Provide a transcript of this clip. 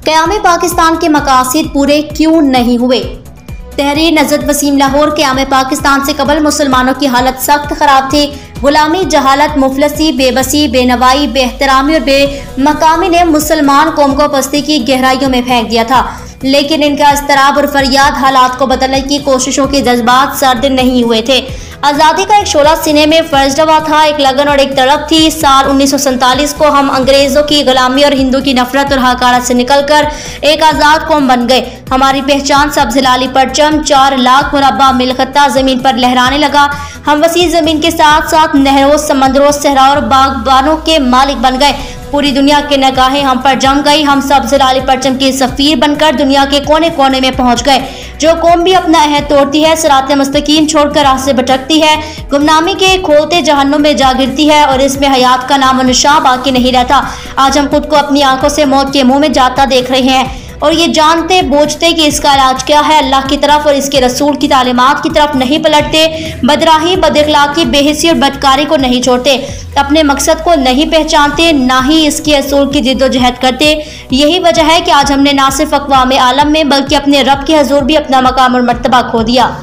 क़याम पाकिस्तान के मकासद पूरे क्यों नहीं हुए? तहरीर नजरत वसीम लाहौर। क़याम पाकिस्तान से कबल मुसलमानों की हालत सख्त खराब थी। गुलामी, जहालत, मुफलसी, बेबसी, बेनवाई, बेहतरामी और बेमकामी ने मुसलमान कौम को पस्ती की गहराइयों में फेंक दिया था। लेकिन इनका इस्तराब और फरियाद हालात को बदलने की कोशिशों के जज्बात सर्द नहीं हुए थे। आज़ादी का एक शोला सीने में फर्ज हुआ था, एक लगन और एक तड़प थी। साल 1947 को हम अंग्रेजों की गुलामी और हिंदू की नफरत और हकारत से निकलकर एक आज़ाद कौम बन गए। हमारी पहचान सब्ज़ लाली परचम 4 लाख मुरब्बा मिलखता जमीन पर लहराने लगा। हम वसी जमीन के साथ साथ नहरों, समंदरों, सहरा और बागबानों के मालिक बन गए। पूरी दुनिया की निगाहें हम पर जम गई। हम सब्ज़ लाली परचम के सफीर बनकर दुनिया के कोने कोने में पहुंच गए। जो कौम भी अपना अहद तोड़ती है, सिरात मुस्तकीम छोड़कर राह से भटकती है, गुमनामी के खोलते जहन्नुम में जा गिरती है और इसमें हयात का नाम निशान बाकी नहीं रहता। आज हम खुद को अपनी आंखों से मौत के मुंह में जाता देख रहे हैं और ये जानते बूझते कि इसका इलाज क्या है, अल्लाह की तरफ और इसके रसूल की तालीमात की तरफ नहीं पलटते। बदराही, बदअखलाकी, बेहिसी और बदकारी को नहीं छोड़ते, अपने मकसद को नहीं पहचानते, ना ही इसके रसूल की जिद्दोजहद करते। यही वजह है कि आज हमने ना सिर्फ अक़वाम आलम में बल्कि अपने रब के हजूर भी अपना मकाम और मर्तबा खो दिया।